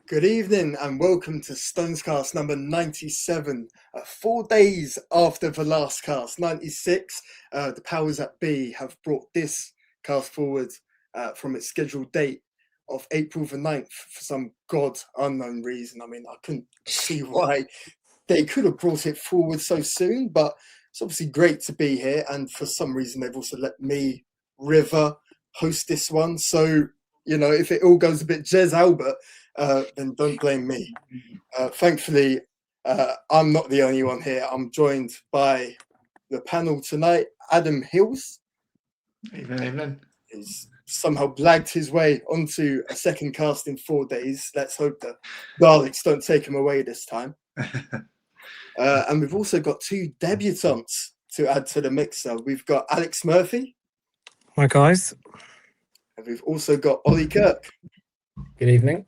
Good evening and welcome to StonesCast number 97. 4 days after the last cast, 96, the powers that be have brought this cast forward from its scheduled date of April the 9th for some god unknown reason. I mean, I couldn't see why they could have brought it forward so soon, but it's obviously great to be here. And for some reason, they've also let me, River, host this one. So, you know, if it all goes a bit Jez Albert, then don't blame me. Thankfully, I'm not the only one here. I'm joined by the panel tonight. Adam Hills. Evening. He's somehow blagged his way onto a second cast in 4 days. Let's hope the Daleks don't take him away this time. And we've also got two debutants to add to the mixer. We've got Alex Murphy. Hi, guys. And we've also got Ollie Kirk. Good evening.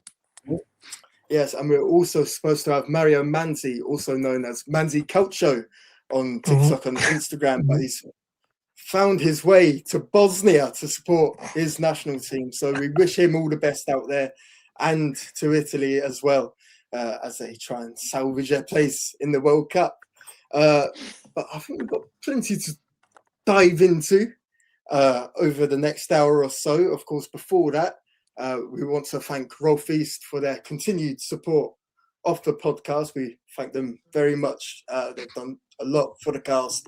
Yes, and we're also supposed to have Mario Manzi, also known as Manzi Calcio on TikTok and Instagram, but he's found his way to Bosnia to support his national team. So we wish him all the best out there and to Italy as well as they try and salvage their place in the World Cup. But I think we've got plenty to dive into over the next hour or so. Of course, before that, we want to thank Rolf East for their continued support of the podcast. We thank them very much. They've done a lot for the cast,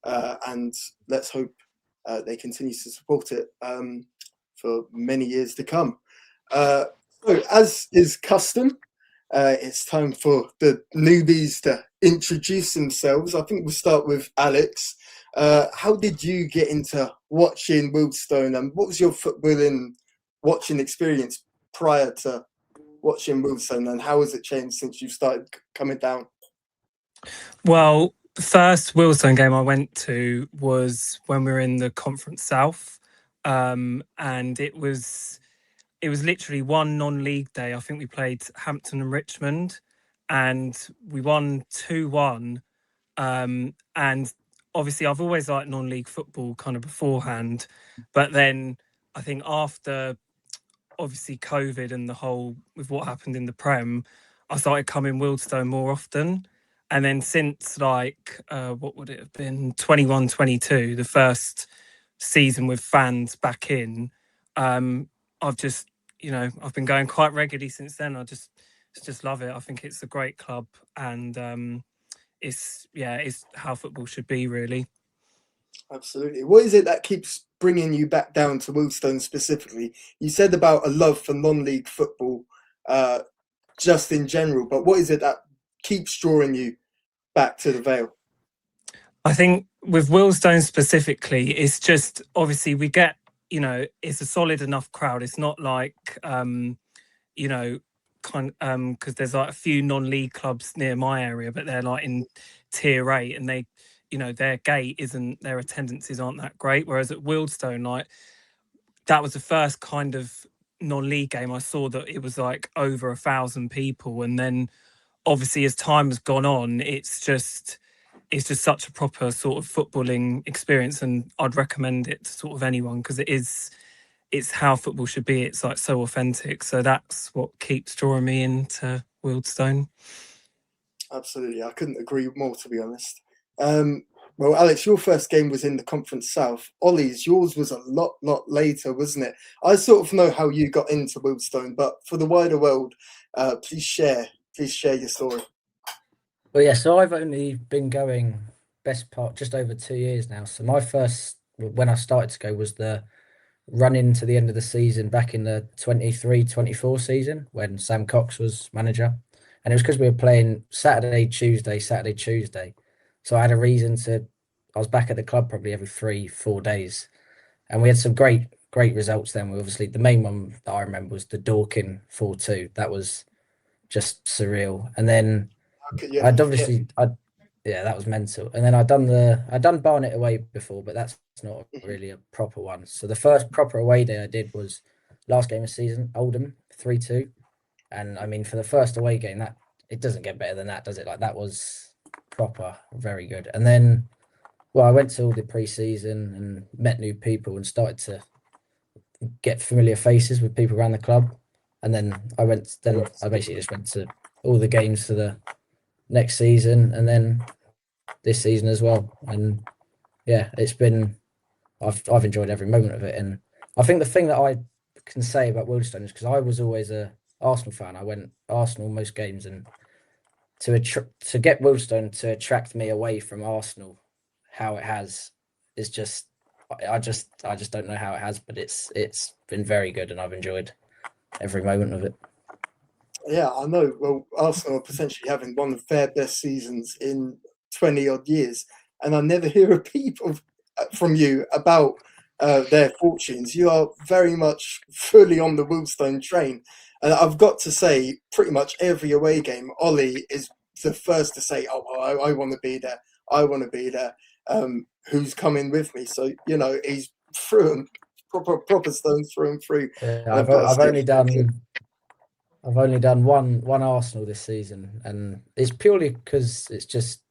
and let's hope they continue to support it for many years to come. So, as is custom, it's time for the newbies to introduce themselves. I think we'll start with Alex. How did you get into watching Wealdstone, and what was your footballing watching experience prior to watching Wealdstone, and how has it changed since you started coming down? Well, the first Wealdstone game I went to was when we were in the Conference South, and it was literally one non-league day. I think we played Hampton and Richmond, and we won 2-1. And obviously, I've always liked non-league football kind of beforehand, but then I think after obviously COVID and the whole with what happened in the Prem, I started coming Wealdstone more often. And then since like what would it have been, 21-22, the first season with fans back in, I've just, I've been going quite regularly since then. I just love it. I think it's a great club, and it's how football should be, really. Absolutely. What is it that keeps bringing you back down to Wealdstone specifically? You said about a love for non-league football just in general, but what is it that keeps drawing you back to the Vale? I think with Wealdstone specifically, it's just obviously we get, it's a solid enough crowd. It's not like, because there's like a few non-league clubs near my area, but they're like in tier 8, and they, their their attendances aren't that great. Whereas at Wealdstone, like that was the first kind of non-league game I saw that it was like over 1,000 people. And then obviously as time has gone on, it's just such a proper sort of footballing experience. And I'd recommend it to sort of anyone, because it's how football should be. It's like so authentic. So that's what keeps drawing me into Wealdstone. Absolutely. I couldn't agree more, to be honest. Well, Alex, your first game was in the Conference South. Ollie's, yours was a lot later, wasn't it? I sort of know how you got into Wealdstone, but for the wider world, please share your story. Well, yeah, so I've only been going best part just over 2 years now. So my first, when I started to go, was the run into the end of the season back in the 23-24 season when Sam Cox was manager. And it was because we were playing Saturday, Tuesday. So I had a reason I was back at the club probably every 3-4 days. And we had some great results then. We obviously, the main one that I remember was the Dorking 4-2. That was just surreal. And then that was mental. And then I'd done Barnet away before, but that's not really a proper one. So the first proper away day I did was last game of the season, Oldham 3-2. And I mean, for the first away game, that it doesn't get better than that, does it? Like that was proper, very good. And then, well, I went to all the pre-season and met new people and started to get familiar faces with people around the club. and then I basically just went to all the games for the next season, and then this season as well. And yeah, I've enjoyed every moment of it. And I think the thing that I can say about Wealdstone is because I was always a Arsenal fan. I went Arsenal most games, and to get Wealdstone to attract me away from Arsenal, how it has, is just I just don't know how it has, but it's been very good, and I've enjoyed every moment of it. Yeah, I know. Well, Arsenal are potentially having one of their best seasons in 20 odd years, and I never hear a peep from you about their fortunes. You are very much fully on the Wealdstone train, and I've got to say, pretty much every away game, Ollie is the first to say, "Oh, I want to be there. I want to be there." Who's coming with me? So he's through and proper Stones through and through. I've only done one Arsenal this season, and it's purely because it's just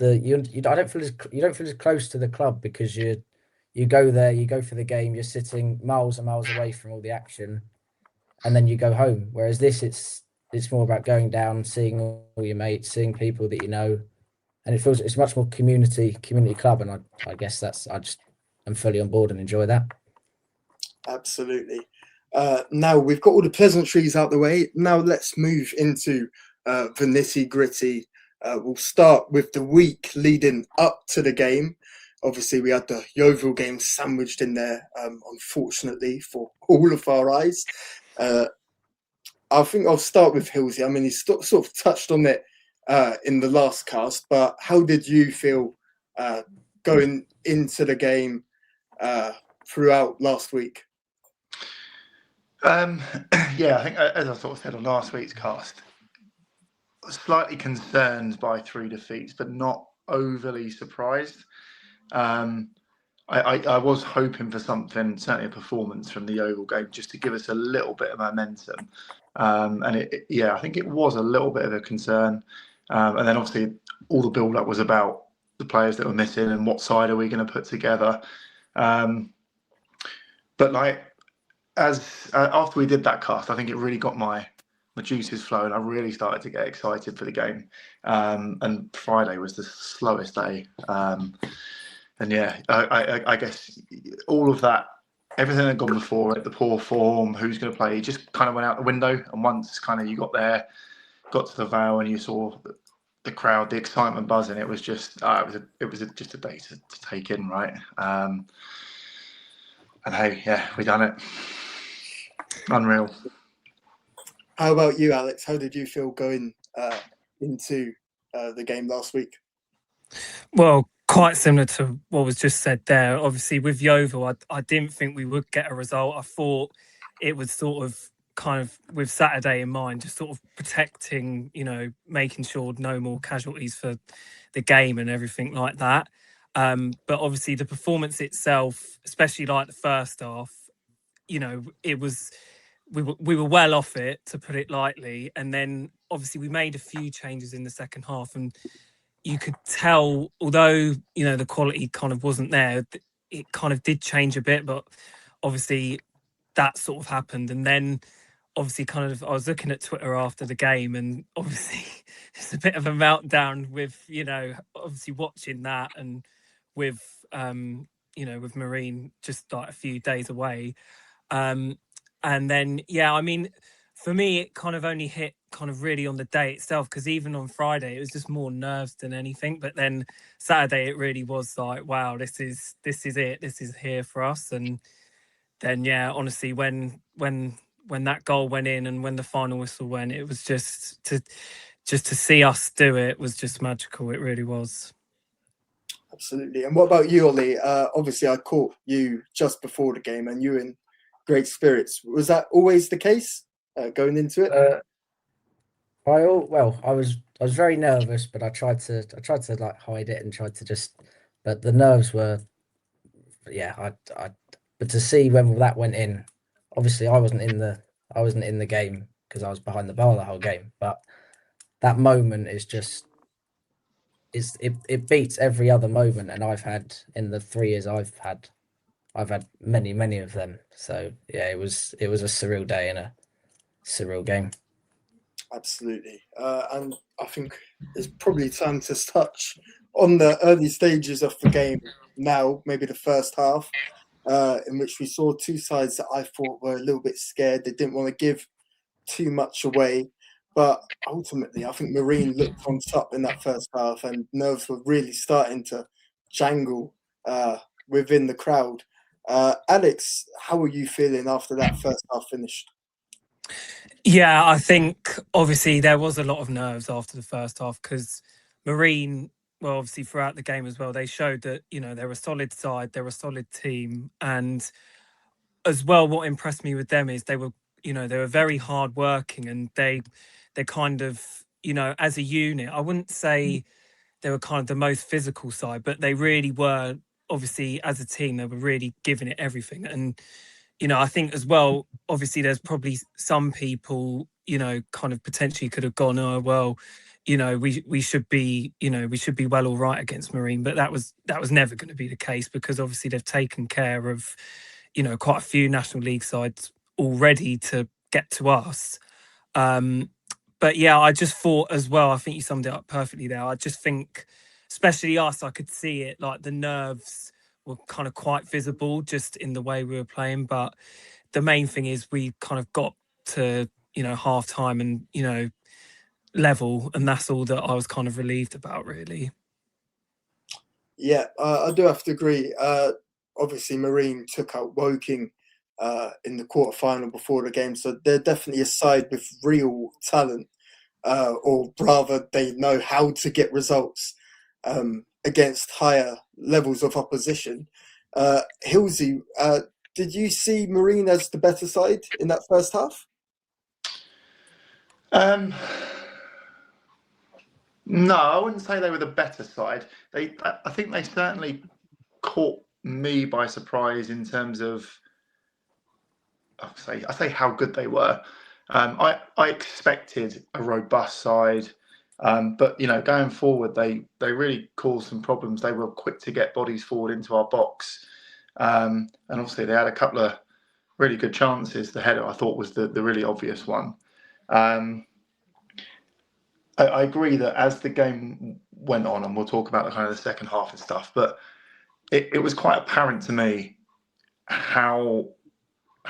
you don't feel as close to the club because you go there, you go for the game, you're sitting miles and miles away from all the action, and then you go home. Whereas this, it's more about going down, seeing all your mates, seeing people that you know, and it's much more community club, and I guess I'm fully on board and enjoy that. Absolutely. Now we've got all the pleasantries out the way. Now let's move into the nitty gritty. We'll start with the week leading up to the game. Obviously, we had the Yeovil game sandwiched in there, unfortunately, for all of our eyes. I think I'll start with Hillsy. I mean, he sort of touched on it in the last cast, but how did you feel going into the game throughout last week? Yeah, I think as I sort of said on last week's cast, I was slightly concerned by 3 defeats, but not overly surprised. I was hoping for something, certainly a performance from the Yeovil game, just to give us a little bit of momentum. And I think it was a little bit of a concern. And then obviously all the build-up was about the players that were missing and what side are we going to put together. But after we did that cast, I think it really got my juices flowing. I really started to get excited for the game. And Friday was the slowest day. And yeah, I guess all of that, everything that had gone before it, the poor form, who's going to play, just kind of went out the window. And once kind of you got there, got to the Vale, and you saw the crowd, the excitement buzzing, it was just just a day to take in, right? And hey, yeah, we done it. Unreal. How about you, Alex? How did you feel going into the game last week? Well, quite similar to what was just said there. Obviously, with Yeovil, I didn't think we would get a result. I thought it was sort of kind of with Saturday in mind, just sort of protecting, making sure no more casualties for the game and everything like that. But obviously, the performance itself, especially like the first half, it was we were well off it, to put it lightly. And then obviously we made a few changes in the second half, and you could tell, although the quality kind of wasn't there, it kind of did change a bit. But obviously that sort of happened, and then obviously kind of I was looking at Twitter after the game, and obviously it's a bit of a meltdown with obviously watching that, and with with Marine just like a few days away. And then, I mean, for me, it kind of only hit kind of really on the day itself, because even on Friday, it was just more nerves than anything. But then Saturday, it really was like, wow, this is it. This is here for us. And then, honestly, when that goal went in and when the final whistle went, it was just to see us do it was just magical. It really was. Absolutely. And what about you, Ollie? Obviously, I caught you just before the game, and you in great spirits. Was that always the case going into it? I was very nervous, but I tried to like hide it and tried to but the nerves were, but to see when that went in, obviously I wasn't in the game because I was behind the bar the whole game, but that moment is just, it beats every other moment, and I've had in the 3 years I've had many of them. So yeah, it was a surreal day and surreal game. Absolutely. And I think it's probably time to touch on the early stages of the game now, maybe the first half, in which we saw two sides that I thought were a little bit scared. They didn't want to give too much away. But ultimately, I think Marine looked on top in that first half, and nerves were really starting to jangle within the crowd. Alex, how are you feeling after that first half finished? Yeah, I think obviously there was a lot of nerves after the first half because Marine, well, obviously throughout the game as well, they showed that, you know, they're a solid side, they're a solid team. And as well, what impressed me with them is they were, you know, they were very hardworking, and they kind of, you know, as a unit, I wouldn't say they were kind of the most physical side, but they really were, obviously as a team, they were really giving it everything. And you know, I think as well, obviously there's probably some people, you know, kind of potentially could have gone, oh, well, you know, we should be, you know, we should be well all right against Marine. But that was never going to be the case, because obviously they've taken care of, you know, quite a few National League sides already to get to us. But yeah, I just thought as well, I think you summed it up perfectly there. I just think, especially us, I could see it, like the nerves were kind of quite visible just in the way we were playing. But the main thing is we kind of got to, you know, half time and, you know, level. And that's all that I was kind of relieved about, really. Yeah, I do have to agree. Obviously, Marine took out Woking in the quarterfinal before the game. So they're definitely a side with real talent, or rather, they know how to get results against higher levels of opposition. Hilsey, did you see Marine as the better side in that first half? No, I wouldn't say they were the better side. I think they certainly caught me by surprise in terms of, I say how good they were. I expected a robust side, but you know, going forward, they really caused some problems. They were quick to get bodies forward into our box, and obviously they had a couple of really good chances. The header I thought was the really obvious one. I agree that as the game went on, and we'll talk about the kind of the second half and stuff, but it was quite apparent to me how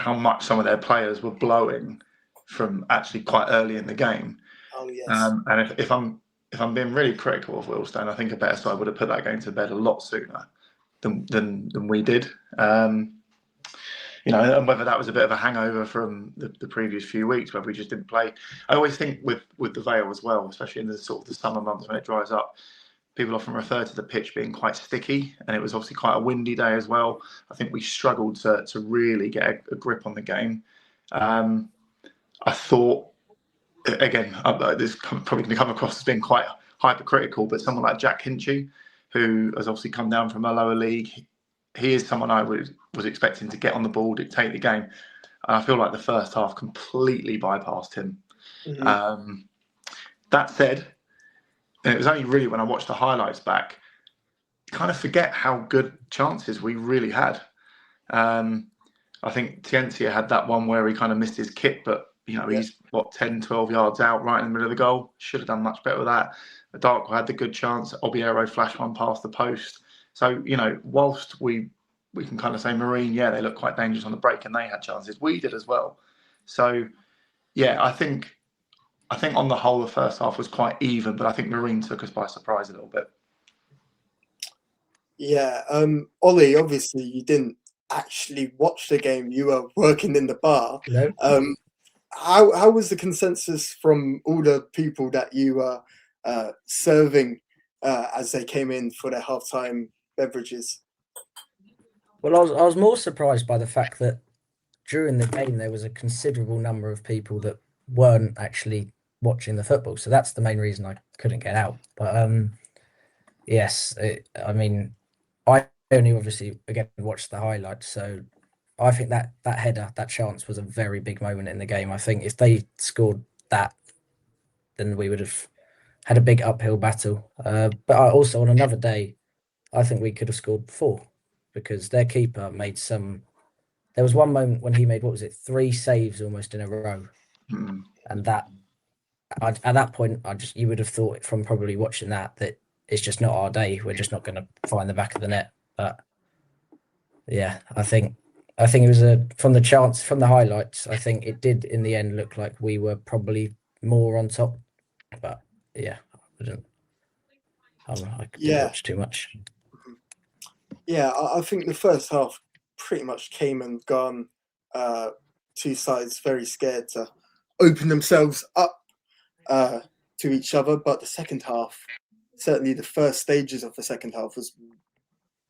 much some of their players were blowing from actually quite early in the game. Oh yes. And if I'm being really critical of Wealdstone, I think a better side would have put that game to bed a lot sooner than we did. You know, and whether that was a bit of a hangover from the previous few weeks, whether we just didn't play. I always think with the Vale as well, especially in the sort of the summer months when it dries up, people often refer to the pitch being quite sticky, and it was obviously quite a windy day as well. I think we struggled to really get a grip on the game. I thought, again, this is probably going to come across as being quite hypercritical, but someone like Jack Hinchy, who has obviously come down from a lower league, he is someone I was expecting to get on the ball, dictate the game. And I feel like the first half completely bypassed him. Mm-hmm. That said, and it was only really when I watched the highlights back, you kind of forget how good chances we really had. I think Tientia had that one where he kind of missed his kick, but you know, he's 10, 12 yards out right in the middle of the goal. Should have done much better with that. Darko had the good chance. Obiero flashed one past the post. So, you know, whilst we can kind of say Marine, yeah, they looked quite dangerous on the break and they had chances. We did as well. So, yeah, I think on the whole, the first half was quite even, but I think Marine took us by surprise a little bit. Yeah. Ollie, obviously you didn't actually watch the game. You were working in the bar. No. How was the consensus from all the people that you were serving as they came in for their halftime beverages? Well, I was more surprised by the fact that during the game there was a considerable number of people that weren't actually watching the football. So that's the main reason I couldn't get out. But yes, I mean, I only obviously again watched the highlights. So I think that header, that chance was a very big moment in the game. I think if they scored that, then we would have had a big uphill battle. But also on another day, I think we could have scored 4 because their keeper made some. There was one moment when he made, 3 saves almost in a row. And that at that point, you would have thought from probably watching that it's just not our day. We're just not going to find the back of the net. But yeah, I think it was from the highlights. I think it did in the end look like we were probably more on top. But yeah, I didn't watch too much. Yeah, I think the first half pretty much came and gone. Two sides very scared to open themselves up to each other, but the second half, certainly the first stages of the second half, was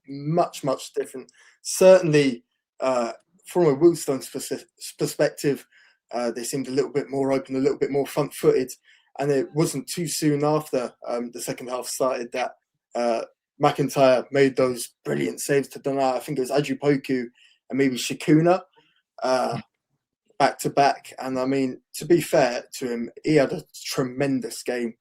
much different. Certainly, from a Wealdstone perspective, they seemed a little bit more open, a little bit more front-footed, and it wasn't too soon after the second half started that McIntyre made those brilliant saves to deny. I think it was Ajupoku and maybe Shikuna back to back. And I mean, to be fair to him, he had a tremendous game.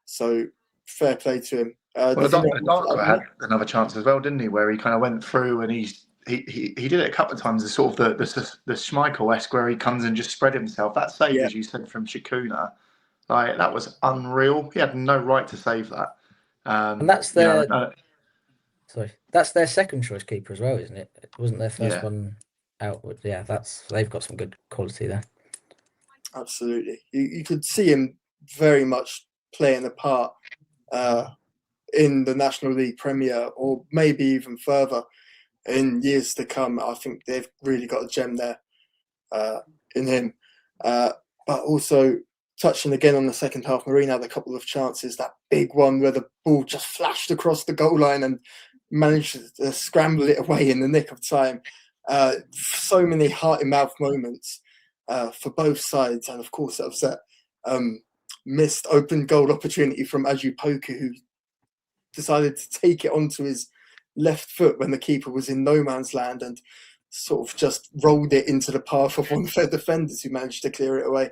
So fair play to him. Darko had another chance as well, didn't he? Where he kind of went through and he did it a couple of times. The sort of the Schmeichel-esque where he comes and just spread himself. That save, as you said, from Shikuna, like that was unreal. He had no right to save that. And that's their that's their second choice keeper as well, isn't it? It wasn't their first one out. Yeah, they've got some good quality there. Absolutely, you could see him very much playing a part in the National League Premier, or maybe even further in years to come. I think they've really got a gem there in him. But also, touching again on the second half, Marine had a couple of chances. That big one where the ball just flashed across the goal line and managed to scramble it away in the nick of time. So many heart-in-mouth moments for both sides. And of course, that was that missed open goal opportunity from Ajupoku, who decided to take it onto his left foot when the keeper was in no man's land and sort of just rolled it into the path of one of their defenders, who managed to clear it away.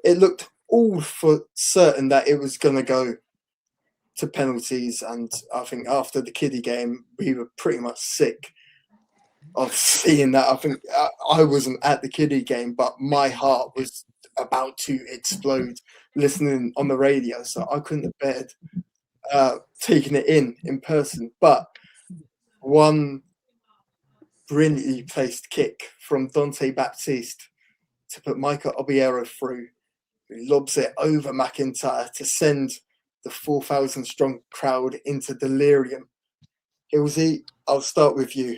It looked all for certain that it was going to go to penalties, and I think after the kiddie game, we were pretty much sick of seeing that. I think I wasn't at the kiddie game, but my heart was about to explode listening on the radio, so I couldn't have bared taking it in person. But one brilliantly placed kick from Dante Baptiste to put Michael Obiero through, who lobs it over McIntyre to send the 4,000 strong crowd into delirium. Hilsey, I'll start with you.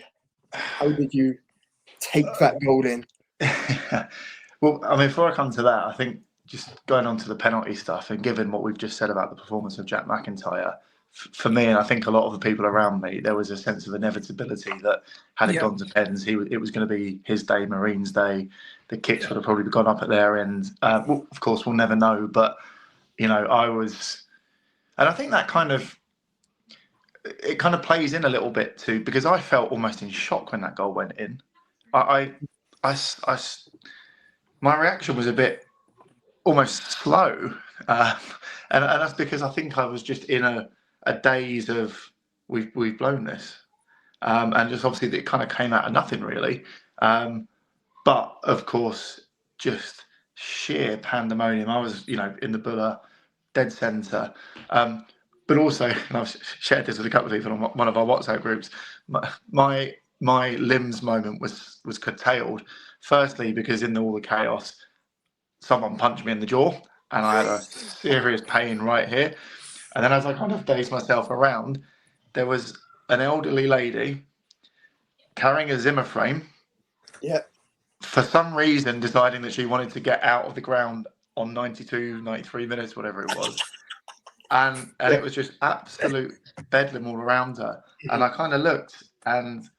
How did you take that goal in? Well, I mean, before I come to that, I think just going on to the penalty stuff, and given what we've just said about the performance of Jack McIntyre, for me, and I think a lot of the people around me, there was a sense of inevitability that had it gone to pens, it was going to be his day, Marine's day. The kicks would have probably gone up at their end. Well, of course, we'll never know. But, you know, and I think that kind of plays in a little bit too, because I felt almost in shock when that goal went in. My reaction was a bit almost slow. And that's because I think I was just in a daze of we've blown this. And just obviously it kind of came out of nothing really. But of course, just sheer pandemonium. I was, in the Bulla, dead centre. But also, and I've shared this with a couple of people on one of our WhatsApp groups, my limbs moment was curtailed. Firstly, because in all the chaos, someone punched me in the jaw and I had a serious pain right here. And then as I kind of dazed myself around, there was an elderly lady carrying a Zimmer frame. Yeah. For some reason, deciding that she wanted to get out of the ground on 92, 93 minutes, whatever it was. And it was just absolute bedlam all around her. And I kind of looked and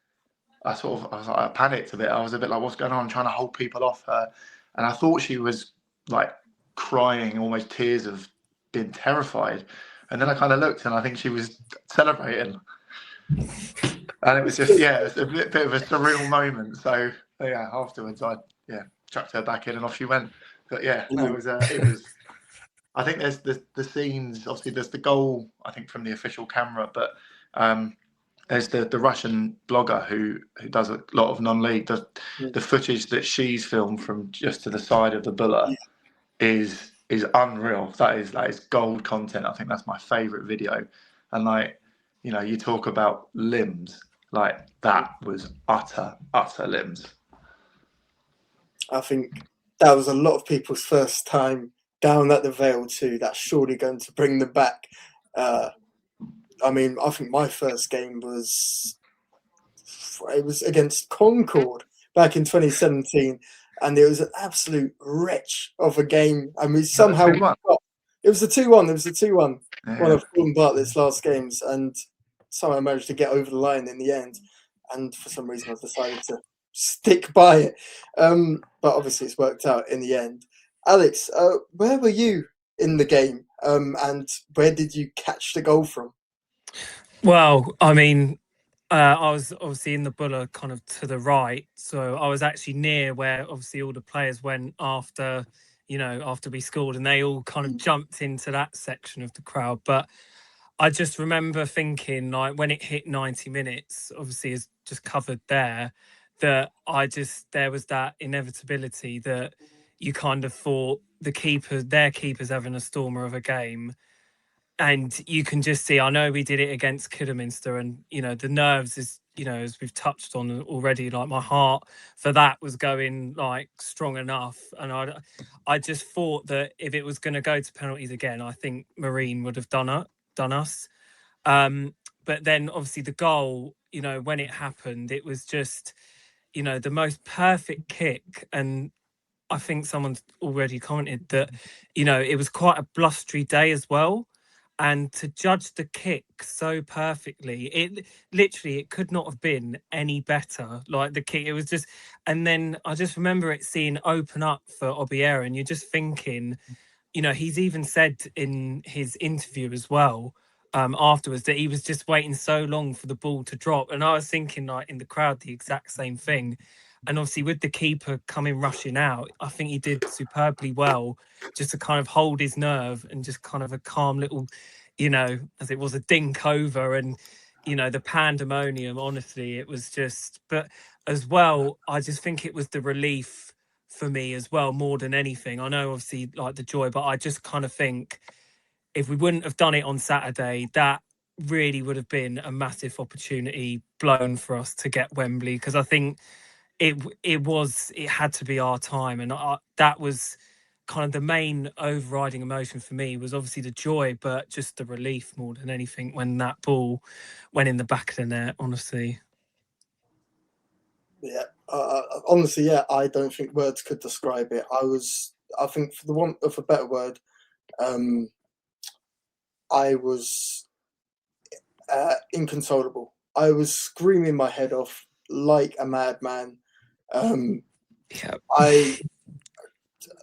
I panicked a bit. I was a bit like, what's going on? I'm trying to hold people off her. And I thought she was like crying, almost tears of being terrified. And then I kind of looked and I think she was celebrating. And it was just, it's a bit of a surreal moment. So, afterwards I chucked her back in and off she went. But it was. I think there's the scenes. Obviously, there's the goal. I think from the official camera, but there's the Russian blogger who does a lot of non-league. The footage that she's filmed from just to the side of the buller is unreal. That is gold content. I think that's my favourite video. And like, you know, you talk about limbs, like that was utter limbs. I think that was a lot of people's first time down at the Vale too. That's surely going to bring them back. I mean, I think my first game was against Concord back in 2017, and it was an absolute wretch of a game. And we somehow it was a 2-1. It was a 2-1. One of Gordon Bartlett's last games, and somehow managed to get over the line in the end. And for some reason, I decided to stick by it. But obviously, it's worked out in the end. Alex, where were you in the game, and where did you catch the goal from? Well, I mean, I was obviously in the buller kind of to the right. So I was actually near where obviously all the players went after we scored, and they all kind of jumped into that section of the crowd. But I just remember thinking, like, when it hit 90 minutes, obviously is just covered there, that there was that inevitability that you kind of thought their keeper's having a stormer of a game. And you can just see, I know we did it against Kidderminster, and, you know, the nerves is, you know, as we've touched on already, like my heart for that was going like strong enough. And I just thought that if it was going to go to penalties again, I think Marine would have done us. But then obviously the goal, you know, when it happened, it was just, you know, the most perfect kick. And I think someone's already commented that, you know, it was quite a blustery day as well. And to judge the kick so perfectly, it could not have been any better. Like the kick, it was just, and then I just remember it seeing open up for Obiera, and you're just thinking, you know, he's even said in his interview as well, afterwards, that he was just waiting so long for the ball to drop. And I was thinking, like, in the crowd, the exact same thing. And obviously with the keeper coming rushing out, I think he did superbly well just to kind of hold his nerve and just kind of a calm little, you know, as it was a dink over, and, you know, the pandemonium, honestly, it was just, but as well, I just think it was the relief for me as well, more than anything. I know obviously like the joy, but I just kind of think if we wouldn't have done it on Saturday, that really would have been a massive opportunity blown for us to get Wembley, because I think it had to be our time, and that was kind of the main overriding emotion for me, was obviously the joy, but just the relief more than anything when that ball went in the back of the net, honestly. Yeah, honestly, yeah, I don't think words could describe it. I think, for the want of a better word, I was inconsolable. I was screaming my head off like a madman.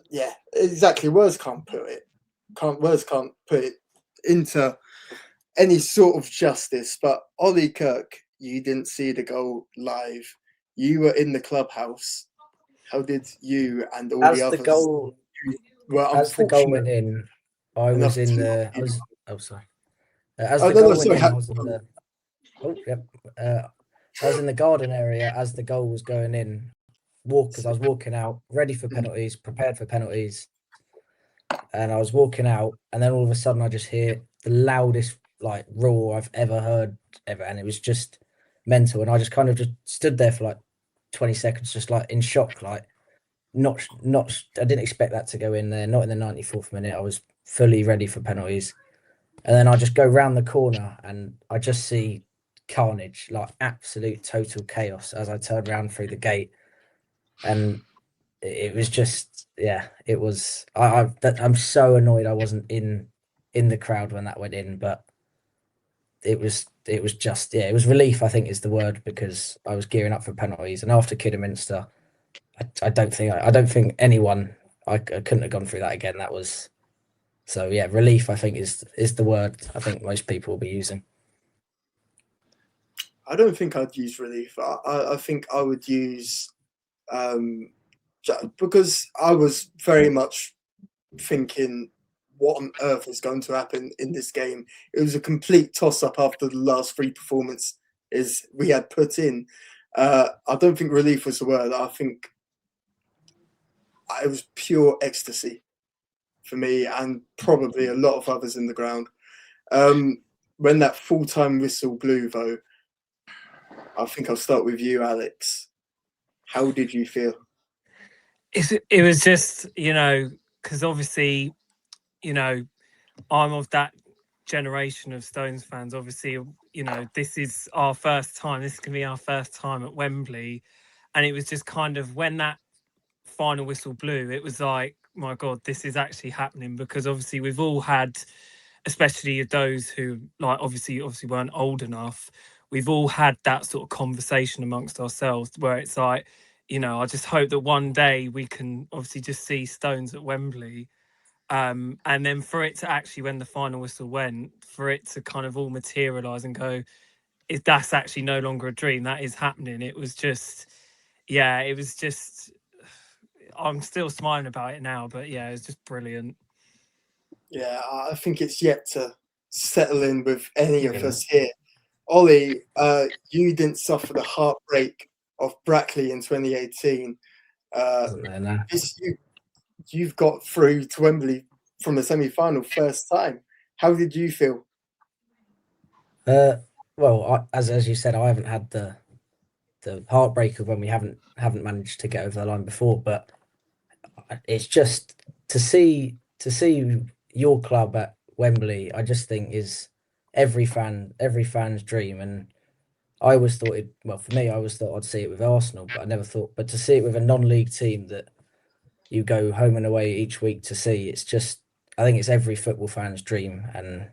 Yeah, exactly. Words can't put it. Words can't put it into any sort of justice. But Ollie, Kirk, you didn't see the goal live. You were in the clubhouse. How did you and all the others? As the goal went in, I was in the. Sorry. As the goal went in, I was in the. Oh, yep. I was in the garden area as the goal was going in. Because I was walking out, ready for penalties, prepared for penalties, and I was walking out, and then all of a sudden I just hear the loudest like roar I've ever heard ever, and it was just mental. And I just kind of just stood there for like 20 seconds, just like in shock, like not. I didn't expect that to go in there. Not in the 94th minute. I was fully ready for penalties, and then I just go round the corner, and I just see carnage, like absolute total chaos as I turned around through the gate. And it was just, yeah, it was. I'm so annoyed I wasn't in the crowd when that went in, but it was just, yeah, it was relief, I think is the word, because I was gearing up for penalties, and after Kidderminster, I don't think anyone, I couldn't have gone through that again. That was, so yeah, relief, I think is the word I think most people will be using. I don't think I'd use relief. I think I would use. Because I was very much thinking, what on earth is going to happen in this game? It was a complete toss-up after the last three performances is we had put in. I don't think relief was the word. I think it was pure ecstasy for me and probably a lot of others in the ground. When that full-time whistle blew, though, I think I'll start with you, Alex. How did you feel? It was just, because obviously, I'm of that generation of Stones fans. Obviously, this is our first time. This can be our first time at Wembley. And it was just kind of when that final whistle blew, it was like, my God, this is actually happening, because obviously we've all had, especially those who obviously weren't old enough, we've all had that sort of conversation amongst ourselves where it's like, I just hope that one day we can obviously just see Stones at Wembley. And then for it to actually, when the final whistle went, for it to kind of all materialise and go, that's actually no longer a dream, that is happening. It was just, I'm still smiling about it now, but yeah, it's just brilliant. Yeah, I think it's yet to settle in with any of us here. Ollie, you didn't suffer the heartbreak of Brackley in 2018. You've got through to Wembley from the semi-final first time. How did you feel? Well, as you said, I haven't had the heartbreak of when we haven't managed to get over the line before, but it's just to see your club at Wembley, I just think is every fan's dream. And I always thought for me, I always thought I'd see it with Arsenal, but I never thought, but to see it with a non-league team that you go home and away each week to see, it's just, I think it's every football fan's dream. And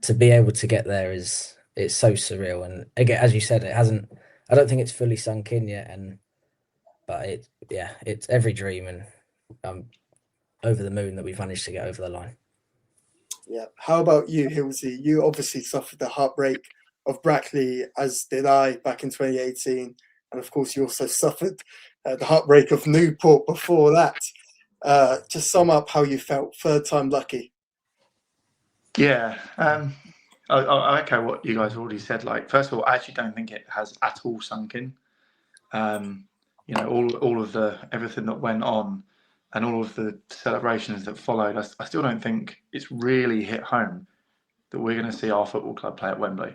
to be able to get there it's so surreal. And again, as you said, I don't think it's fully sunk in yet. But it's every dream, and I'm over the moon that we've managed to get over the line. Yeah. How about you, Hilsey? You obviously suffered the heartbreak of Brackley, as did I, back in 2018. And of course, you also suffered the heartbreak of Newport before that. Just sum up how you felt. Third time lucky. Yeah. I echo what you guys already said. Like, first of all, I actually don't think it has at all sunk in. All of everything that went on and all of the celebrations that followed, I still don't think it's really hit home that we're going to see our football club play at Wembley.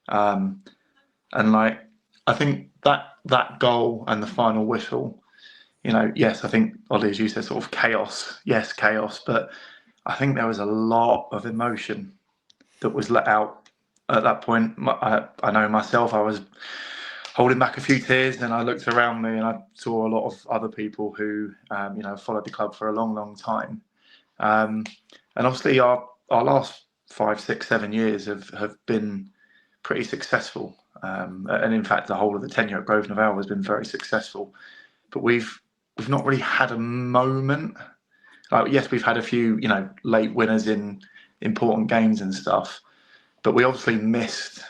And I think that goal and the final whistle, yes, I think, Ollie, as you said, sort of chaos. Yes, chaos, but I think there was a lot of emotion that was let out at that point. I know myself, I was holding back a few tears, and I looked around me and I saw a lot of other people who, followed the club for a long, long time. And obviously our last 5, 6, 7 years have been pretty successful. And in fact, the whole of the tenure at Grosvenor Vale has been very successful. But we've not really had a moment. Like, yes, we've had a few, late winners in important games and stuff, but we obviously missed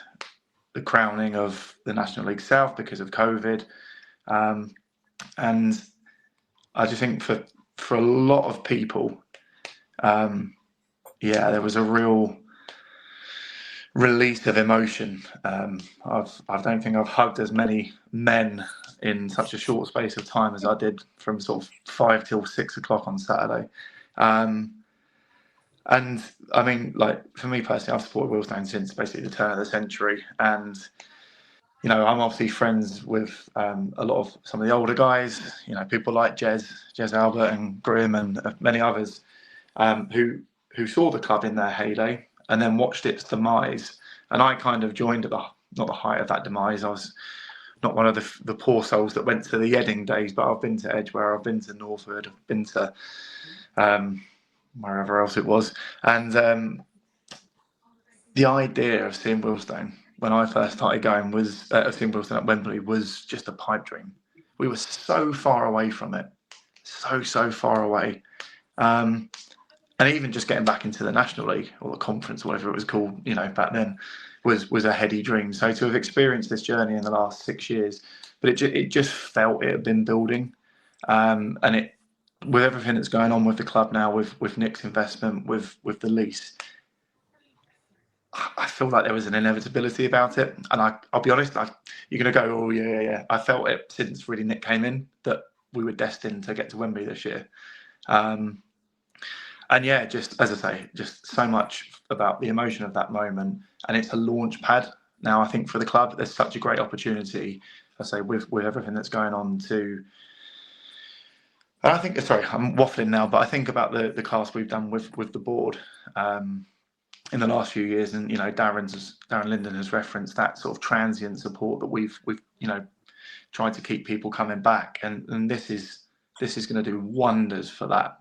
the crowning of the National League South because of COVID. And I just think for a lot of people, there was a real release of emotion. I don't think I've hugged as many men in such a short space of time as I did from sort of 5 till 6 o'clock on Saturday. And I mean, like, for me personally, I've supported Wealdstone since basically the turn of the century. And, I'm obviously friends with a lot of some of the older guys, people like Jez Albert and Grim and many others who saw the club in their heyday and then watched its demise. And I kind of joined at not the height of that demise. I was not one of the poor souls that went to the Yedding days, but I've been to Edgware, I've been to Northwood, I've been to wherever else it was. And the idea of seeing Wealdstone when I first started going was seeing Wealdstone at Wembley was just a pipe dream. We were so far away from it, so far away. And even just getting back into the National League or the conference, or whatever it was called, back then, was a heady dream. So to have experienced this journey in the last 6 years, but it just felt it had been building, and it, with everything that's going on with the club now, with Nick's investment, with the lease, I feel like there was an inevitability about it, and I'll be honest, you're going to go, oh yeah. I felt it since really Nick came in that we were destined to get to Wembley this year, and yeah, just as I say, just so much about the emotion of that moment, and it's a launch pad now. I think for the club, there's such a great opportunity. I say with everything that's going on to. And I think, sorry, I'm waffling now, but I think about the cast we've done with the board. In the last few years, and Darren Linden has referenced that sort of transient support that we've tried to keep people coming back, and this is going to do wonders for that.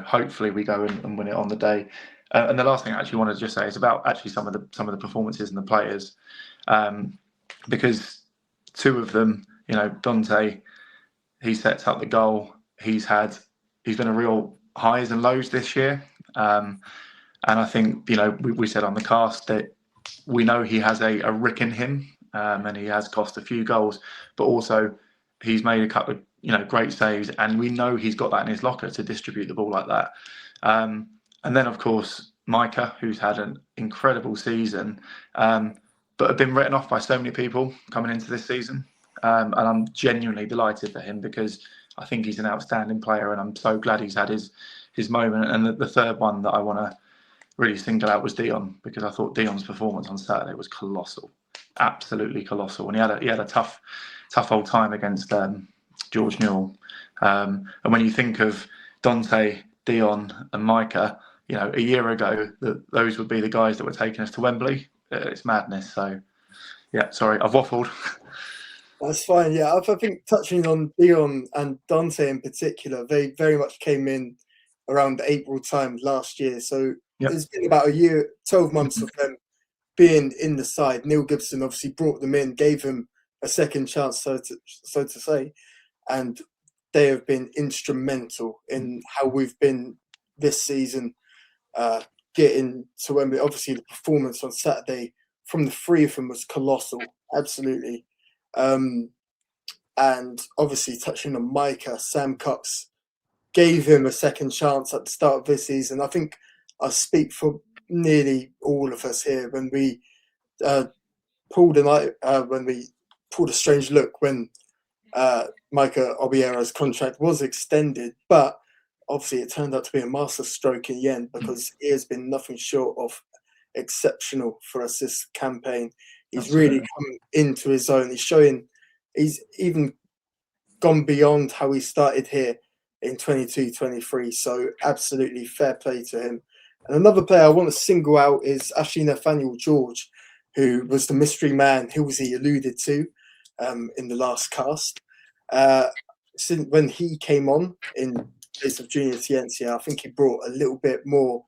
Hopefully we go and win it on the day. And the last thing I actually want to just say is about actually some of the performances and the players, because two of them, Dante, he sets up the goal. He's been a real highs and lows this year. And I think, we said on the cast that we know he has a Rick in him, and he has cost a few goals, but also he's made a couple of, great saves, and we know he's got that in his locker to distribute the ball like that. And then, of course, Micah, who's had an incredible season, but have been written off by so many people coming into this season. And I'm genuinely delighted for him because I think he's an outstanding player, and I'm so glad he's had his moment. And the third one that I want to really single out was Dion, because I thought Dion's performance on Saturday was colossal, absolutely colossal, and he had a tough old time against George Newell. And when you think of Dante, Dion, and Micah, a year ago, those would be the guys that were taking us to Wembley. It's madness. So, yeah, sorry, I've waffled. That's fine. Yeah, I think touching on Dion and Dante in particular, they very much came in around April time last year. So It's been about a year, 12 months of them being in the side. Neil Gibson obviously brought them in, gave them a second chance, so to say, and they have been instrumental in how we've been this season, getting to Wembley. Obviously, the performance on Saturday from the three of them was colossal, absolutely. And obviously, touching on Micah, Sam Cox gave him a second chance at the start of this season. I think I speak for nearly all of us here when we pulled a strange look when Micah Obiera's contract was extended, but obviously it turned out to be a master stroke in the end because he has been nothing short of exceptional for us this campaign. He's really come into his own. He's even gone beyond how he started here in 22-23. So absolutely fair play to him. And another player I want to single out is Ashley Nathaniel-George, who was the mystery man. Who was he alluded to in the last cast? Since when he came on in place of Junior Ciencia, I think he brought a little bit more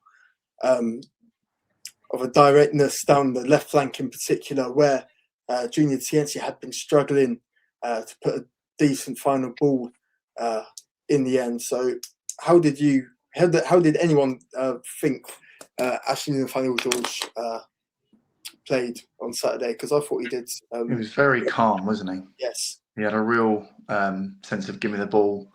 of a directness down the left flank in particular, where Junior Ciencia had been struggling to put a decent final ball in the end. So how did anyone think Ashley Nathaniel-George played on Saturday? Because I thought he did. He was very calm, wasn't he? Yes. He had a real sense of give me the ball,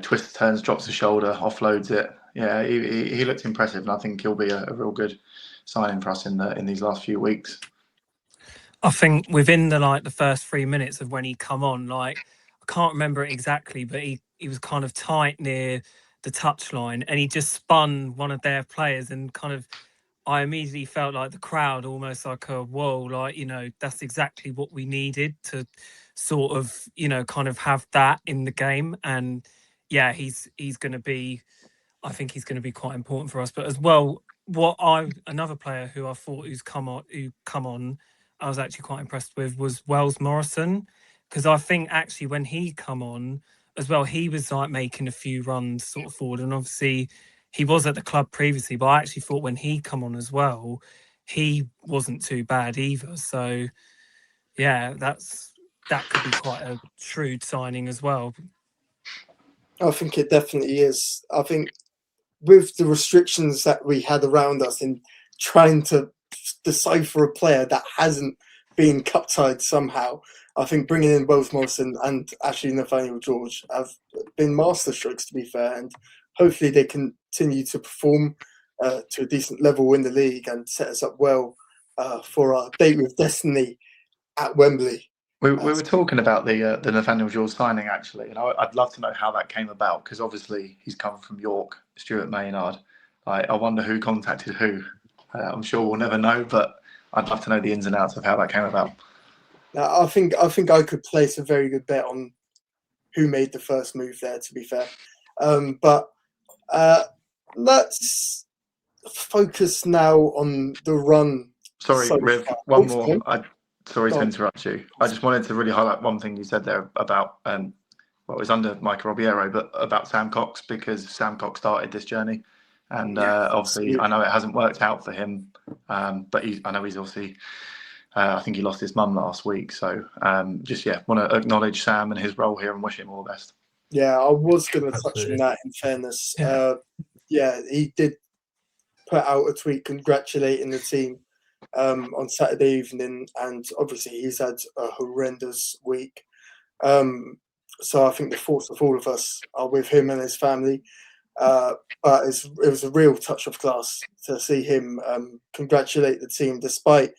twists, turns, drops the shoulder, offloads it. Yeah, he looked impressive, and I think he'll be a real good signing for us in these last few weeks. I think within the first 3 minutes of when he come on, I can't remember it exactly, but he was kind of tight near the touchline, and he just spun one of their players, and I immediately felt like the crowd almost like a whoa, that's exactly what we needed to sort of kind of have that in the game. And yeah, he's going to be, I think he's going to be quite important for us. But as well, another player who I thought who come on, I was actually quite impressed with was Wells Morrison, because I think actually when he come on as well, he was making a few runs sort of forward, and obviously he was at the club previously, but I actually thought when he come on as well, he wasn't too bad either. So yeah, that could be quite a shrewd signing as well. I think it definitely is. I think with the restrictions that we had around us in trying to decipher a player that hasn't been cup-tied somehow, I think bringing in both Morrison and Ashley Nathaniel-George have been masterstrokes, to be fair, and hopefully they continue to perform to a decent level in the league and set us up well for our date with destiny at Wembley. We were talking about the Nathaniel George signing, actually, and I'd love to know how that came about, because obviously he's come from York, Stuart Maynard. I wonder who contacted who. I'm sure we'll never know, but I'd love to know the ins and outs of how that came about. I think I could place a very good bet on who made the first move there, to be fair. But let's focus now on the run. Sorry, so Riv, far. one more. Sorry to Go on. interrupt you. I just wanted to really highlight one thing you said there about, well, it was under Michael Robiero, but about Sam Cox, because Sam Cox started this journey. And obviously, I know it hasn't worked out for him, but I know he's obviously, I think he lost his mum last week. So want to acknowledge Sam and his role here and wish him all the best. Yeah, I was going to touch on that, in fairness. He did put out a tweet congratulating the team on Saturday evening, and obviously he's had a horrendous week. So I think the thoughts of all of us are with him and his family. But it was a real touch of class to see him congratulate the team despite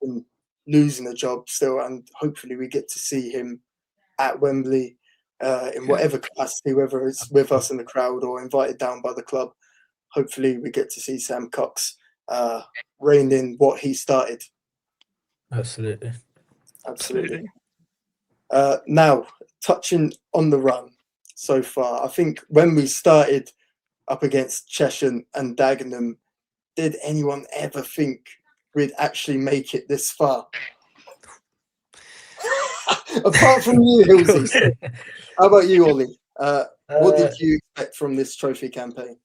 him losing a job still, and hopefully we get to see him at Wembley in whatever capacity, whether it's with us in the crowd or invited down by the club. Hopefully we get to see Sam Cox rein in what he started. Absolutely. Now, touching on the run so far, I think when we started up against Cheshire and Dagenham, did anyone ever think we'd actually make it this far? Apart from you, Hilsey. How about you, Ollie? What did you expect from this trophy campaign?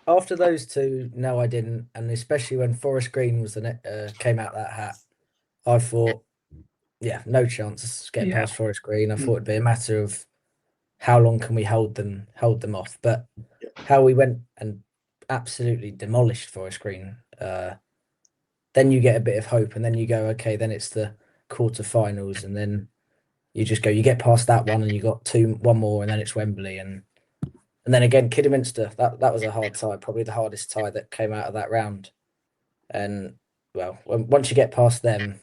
After those two, no, I didn't, and especially when Forest Green was came out that hat, I thought, no chance getting past Forest Green. I thought it'd be a matter of how long can we hold them off. But how we went and absolutely demolished Forest Green, then you get a bit of hope, and then you go, okay, then it's the quarterfinals, and then you just go, you get past that one, and you got one more, and then it's Wembley, and then again Kidderminster. That was a hard tie, probably the hardest tie that came out of that round. And well, once you get past them,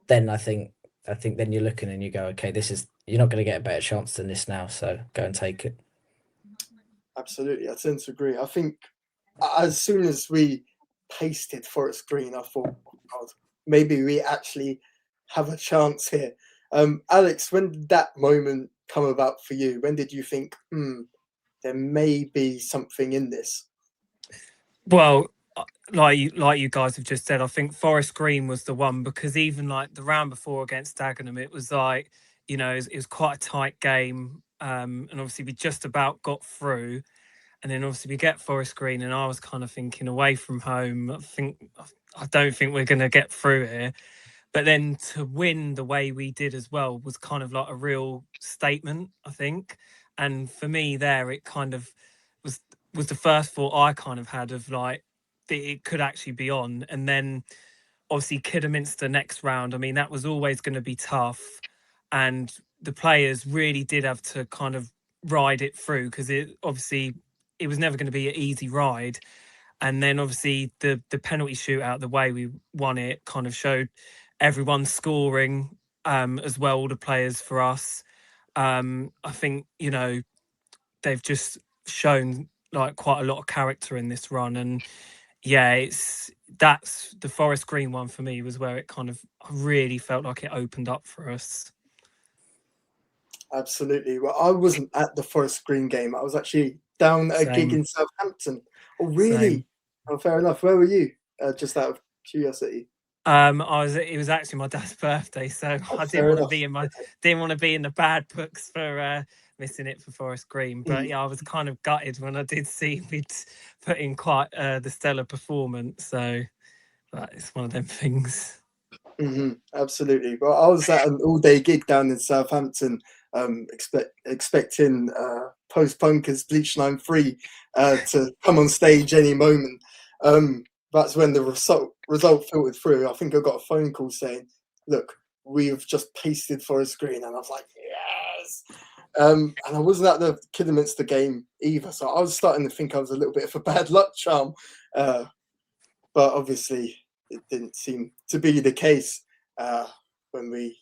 then I think then you're looking and you go, okay, you're not going to get a better chance than this now, so go and take it. Absolutely, I tend to agree. I think as soon as we pasted Forest Green, I thought, oh God, maybe we actually have a chance here. Alex, when did that moment come about for you? When did you think, there may be something in this? Well, like you guys have just said, I think Forest Green was the one, because even like the round before against Dagenham, it was like, it was quite a tight game, and obviously we just about got through, and then obviously we get Forest Green, and I was kind of thinking, away from home, I don't think we're going to get through here. But then to win the way we did as well was kind of like a real statement, I think. And for me there, it kind of was the first thought I kind of had of like, it could actually be on. And then obviously Kidderminster next round, I mean, that was always going to be tough. And the players really did have to kind of ride it through, because it was never going to be an easy ride. And then obviously the penalty shootout, the way we won it, kind of showed everyone scoring as well, all the players for us. I think, they've just shown like quite a lot of character in this run. And that's the Forest Green one for me, was where it kind of really felt like it opened up for us. Absolutely. Well, I wasn't at the Forest Green game. I was actually down at a gig in Southampton. Oh, really? Same. Oh, fair enough. Where were you? Just out of curiosity. It was actually my dad's birthday, so I didn't want to be in the bad books for missing it for Forest Green. But I was kind of gutted when I did see we'd put in quite the stellar performance. So it's one of them things. Absolutely. Well, I was at an all-day gig down in Southampton, expecting post-punkers Bleach 93 to come on stage any moment. That's when the result filtered through. I think I got a phone call saying, look, we've just pasted Forest Green. And I was like, yes. And I wasn't at the Kidderminster game either, so I was starting to think I was a little bit of a bad luck charm. But obviously, it didn't seem to be the case when we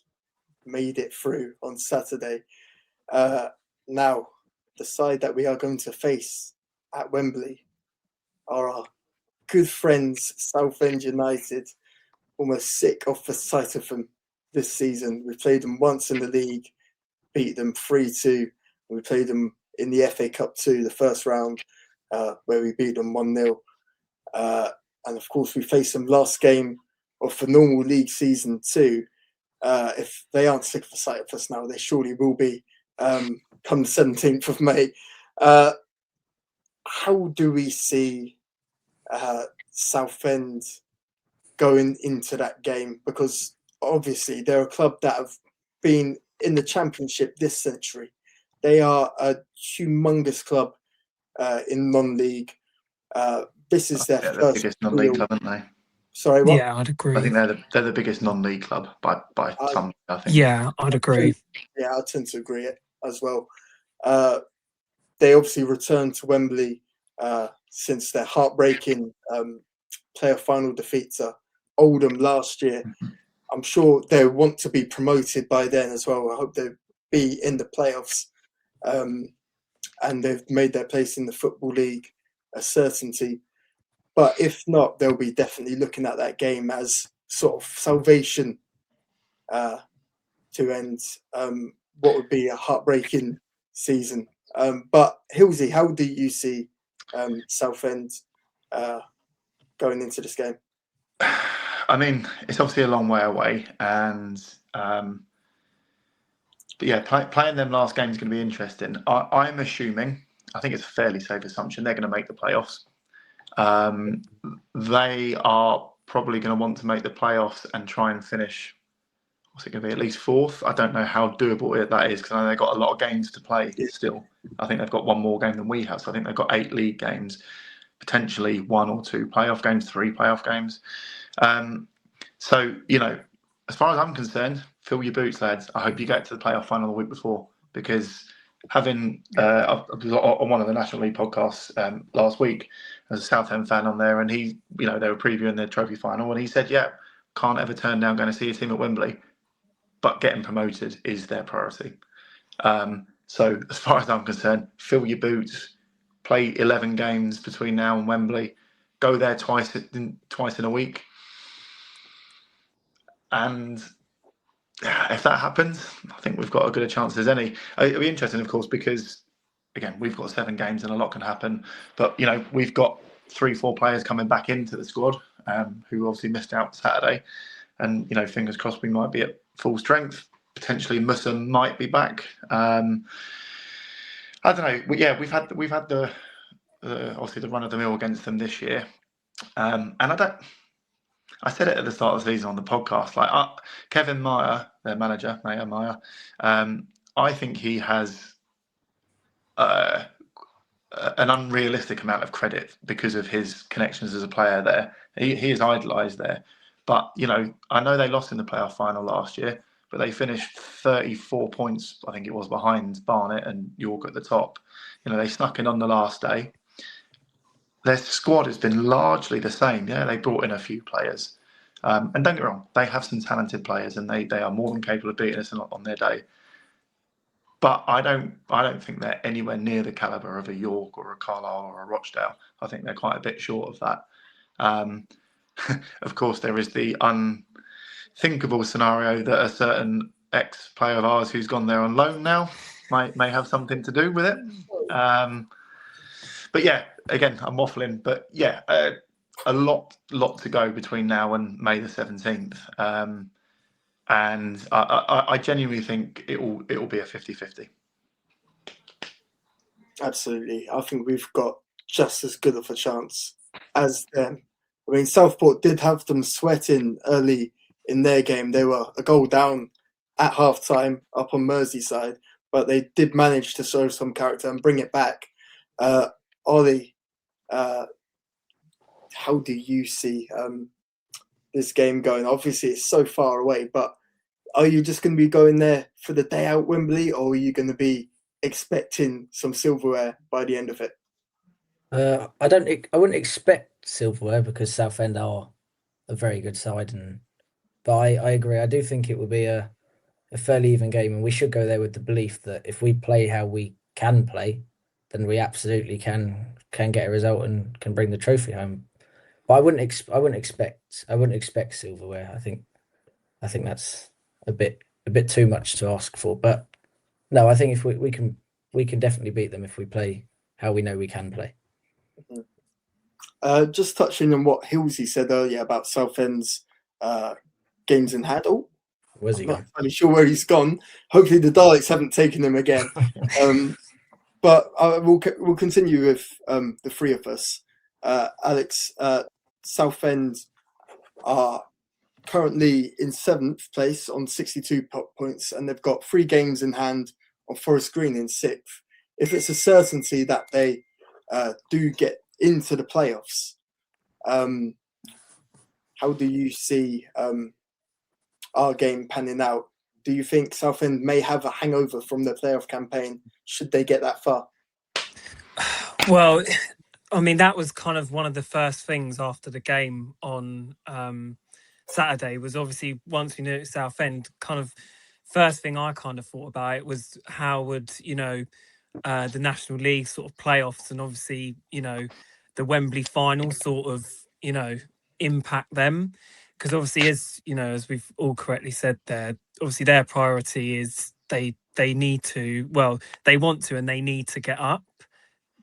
made it through on Saturday. Now, the side that we are going to face at Wembley are our good friends, Southend United. Almost sick of the sight of them this season. We played them once in the league, beat them 3-2. We played them in the FA Cup too, the first round, where we beat them 1-0. And of course, we faced them last game of the normal league season too. If they aren't sick of the sight of us now, they surely will be come the 17th of May. How do we see Southend going into that game? Because obviously they're a club that have been in the Championship this century. They are a humongous club in non-league. This is their the first biggest non-league club, aren't they? Sorry, what? Yeah, I'd agree. I think they're the biggest non-league club by some. I think. Yeah, I'd agree. Yeah, I tend to agree as well. They obviously returned to Wembley since their heartbreaking playoff final defeat to Oldham last year. I'm sure they want to be promoted by then as well. I hope they'll be in the playoffs. And they've made their place in the Football League a certainty. But if not, they'll be definitely looking at that game as sort of salvation to end what would be a heartbreaking season. But Hilsey, how do you see Southend going into this game? I mean, it's obviously a long way away, and but yeah, playing them last game is going to be interesting. I'm assuming, I think it's a fairly safe assumption, they're going to make the playoffs. They are probably going to want to make the playoffs and try and finish. What's it going to be? At least fourth. I don't know how doable that is because I know they've got a lot of games to play still. I think they've got one more game than we have, so I think they've got 8 league games, potentially 1 or 2 playoff games, 3 playoff games. So as far as I'm concerned, fill your boots, lads. I hope you get to the playoff final the week before because having I was on one of the National League podcasts last week as a Southend fan on there, and they were previewing the trophy final, and he said, "Yeah, can't ever turn down going to see a team at Wembley, but getting promoted is their priority." So as far as I'm concerned, fill your boots, play 11 games between now and Wembley, go there twice in a week, and if that happens, I think we've got as good a chance as any. It'll be interesting, of course, because again, we've got 7 games and a lot can happen. But we've got 3-4 players coming back into the squad who obviously missed out Saturday, and fingers crossed we might be at full strength. Potentially, Musa might be back. I don't know. Yeah, we've had the obviously the run of the mill against them this year, and I said it at the start of the season on the podcast. Like Kevin Meyer, their manager, Meyer, I think he has an unrealistic amount of credit because of his connections as a player there. He is idolised there. But, I know they lost in the playoff final last year, but they finished 34 points, I think it was, behind Barnet and York at the top. They snuck in on the last day. Their squad has been largely the same. Yeah, they brought in a few players. And don't get me wrong, they have some talented players and they are more than capable of beating us on their day. But I don't think they're anywhere near the calibre of a York or a Carlisle or a Rochdale. I think they're quite a bit short of that. Of course, there is the unthinkable scenario that a certain ex-player of ours who's gone there on loan now may have something to do with it. But yeah, again, I'm waffling. But yeah, a lot to go between now and May the 17th. And I genuinely think it will be a 50-50. Absolutely. I think we've got just as good of a chance as them. I mean, Southport did have them sweating early in their game. They were a goal down at half-time up on Merseyside, but they did manage to show some character and bring it back. Ollie, how do you see this game going? Obviously, it's so far away, but are you just going to be going there for the day out Wembley, or are you going to be expecting some silverware by the end of it? I wouldn't expect silverware because Southend are a very good side, but I agree. I do think it will be a fairly even game, and we should go there with the belief that if we play how we can play, then we absolutely can get a result and can bring the trophy home. But I wouldn't expect silverware. I think that's a bit too much to ask for. But no, I think if we can definitely beat them if we play how we know we can play. Just touching on what Hillsey said earlier about Southend's games in hand. Oh, Where's he I'm not gone? entirely sure where he's gone. Hopefully the Daleks haven't taken him again. But we'll continue with the three of us. Alex, Southend are currently in 7th place on 62 points, and they've got 3 games in hand on Forest Green in 6th. If it's a certainty that they do get into the playoffs, how do you see our game panning out? Do you think Southend may have a hangover from the playoff campaign should they get that far? Well, I mean, that was kind of one of the first things after the game on Saturday was obviously once we knew it was Southend, kind of first thing I kind of thought about it was how would, the National League sort of playoffs and obviously, the Wembley final sort of, impact them. Because obviously, as we've all correctly said there, obviously their priority is they need to, well, they want to and they need to get up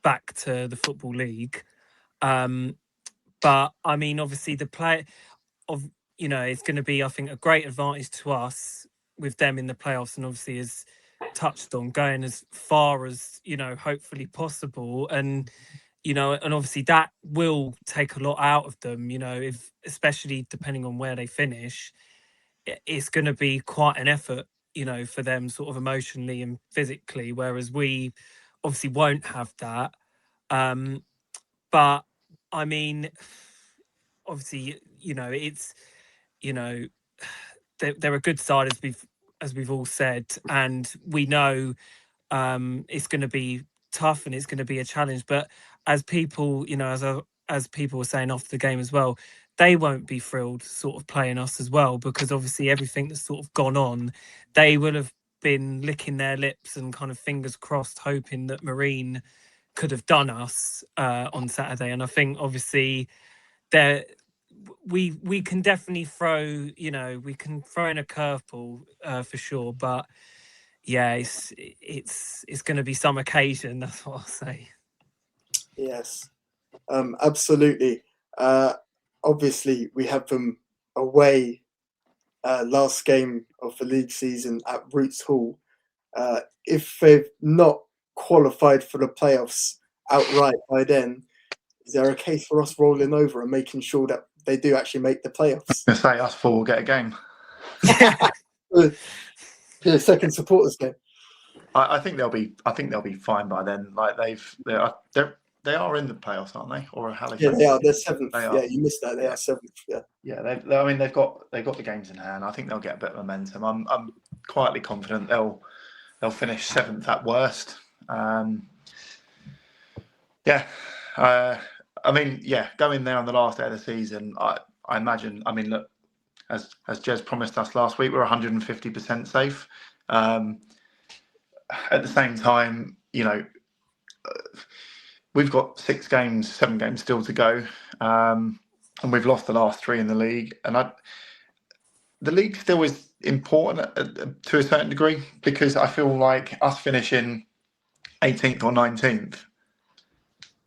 back to the Football League. But I mean, obviously the play of, it's going to be, I think, a great advantage to us with them in the playoffs, and obviously as touched on going as far as, hopefully possible. And, and obviously that will take a lot out of them, if, especially depending on where they finish, it's going to be quite an effort, for them sort of emotionally and physically, whereas we obviously won't have that. But I mean, obviously, it's, they're a good side as we've all said, and we know it's going to be tough and it's going to be a challenge. But as people, as people were saying after the game as well, they won't be thrilled sort of playing us as well, because obviously everything that's sort of gone on, they will have been licking their lips and kind of fingers crossed, hoping that Marine could have done us on Saturday. And I think obviously we can definitely throw, we can throw in a curveball for sure, but yeah, it's going to be some occasion. That's what I'll say. Yes, absolutely. Obviously, we have them away last game of the league season at Roots Hall. If they've not qualified for the playoffs outright by then, is there a case for us rolling over and making sure that they do actually make the playoffs? I say us 4 will get a game. The second supporters game. I think they'll be fine by then. Like they are in the playoffs, aren't they? Or Halifax? Yeah, they are. They're 7th. They are. Yeah, you missed that. They are 7th. Yeah. Yeah, I mean they've got the games in hand. I think they'll get a bit of momentum. I'm quietly confident they'll finish 7th at worst. I mean, yeah, going there on the last day of the season, I imagine. I mean, look, as Jez promised us last week, we're 150% safe. At the same time, we've got 7 games still to go, and we've lost the last 3 in the league. And the league still is important to a certain degree, because I feel like us finishing 18th or 19th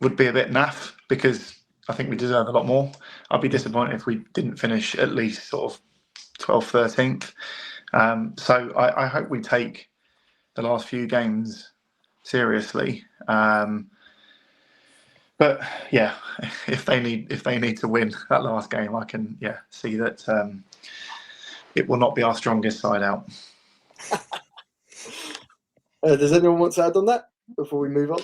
would be a bit naff, because I think we deserve a lot more. I'd be disappointed if we didn't finish at least sort of 12th, 13th. So I hope we take the last few games seriously. But yeah, if they need to win that last game, I can see that it will not be our strongest side out. Does anyone want to add on that before we move on?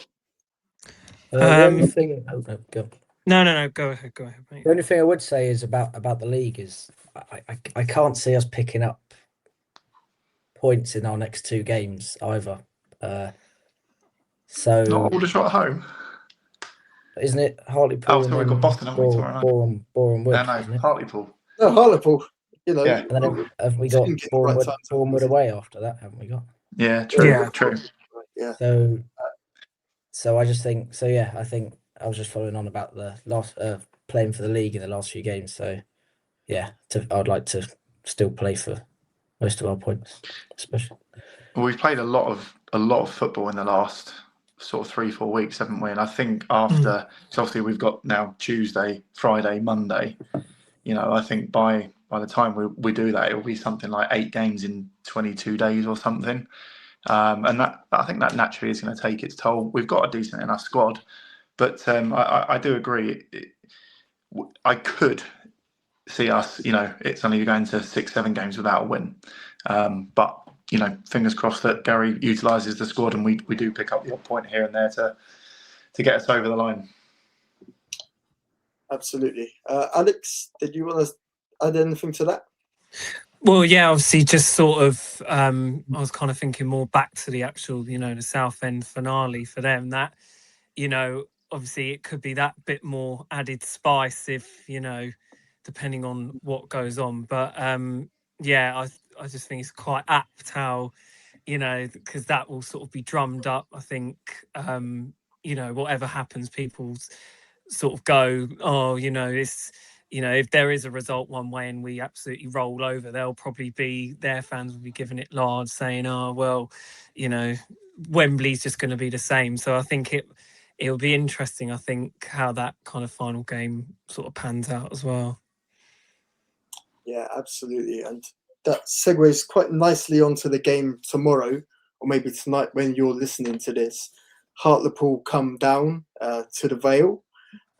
The only thing, go. No, go ahead, mate. The only thing I would say is about the league is I can't see us picking up points in our next 2 games either. So Not Aldershot at home. isn't it Hartlepool? Oh, so we've got Boston, haven't we, tomorrow night? Boreham Wood, No, isn't it? Hartlepool. No, Hartlepool. You know, Yeah. And then have we got Didn't get the right time to Boreham Wood lose it. away after that, haven't we got? Yeah, true. Yeah. True. Yeah. So I just think so. Yeah, I think I was just following on about the last playing for the league in the last few games. So yeah, I'd like to still play for most of our points, especially. Well, we've played a lot of football in the last sort of 3-4 weeks, haven't we? And I think after, so obviously we've got now Tuesday, Friday, Monday. You know, I think by the time we do that, it'll be something like 8 games in 22 days or something. And that, I think that naturally is going to take its toll. We've got a decent enough squad, but I do agree. I could see us, you know, it's only going to 6-7 games without a win. But, you know, fingers crossed that Gary utilises the squad and we do pick up the odd point here and there to get us over the line. Absolutely. Alex, did you want to add anything to that? Well, yeah, obviously just sort of, I was kind of thinking more back to the actual, you know, the Southend finale for them. That, you know, obviously it could be that bit more added spice if, you know, depending on what goes on. But yeah, I just think it's quite apt how, you know, because that will sort of be drummed up. I think, you know, whatever happens, people sort of go, oh, you know, it's, you know, if there is a result one way and we absolutely roll over, they'll probably be, their fans will be giving it large, saying, oh, well, you know, Wembley's just going to be the same. So I think it'll be interesting, I think, how that kind of final game sort of pans out as well. Yeah, absolutely. And that segues quite nicely onto the game tomorrow, or maybe tonight when you're listening to this. Hartlepool come down to the Vale.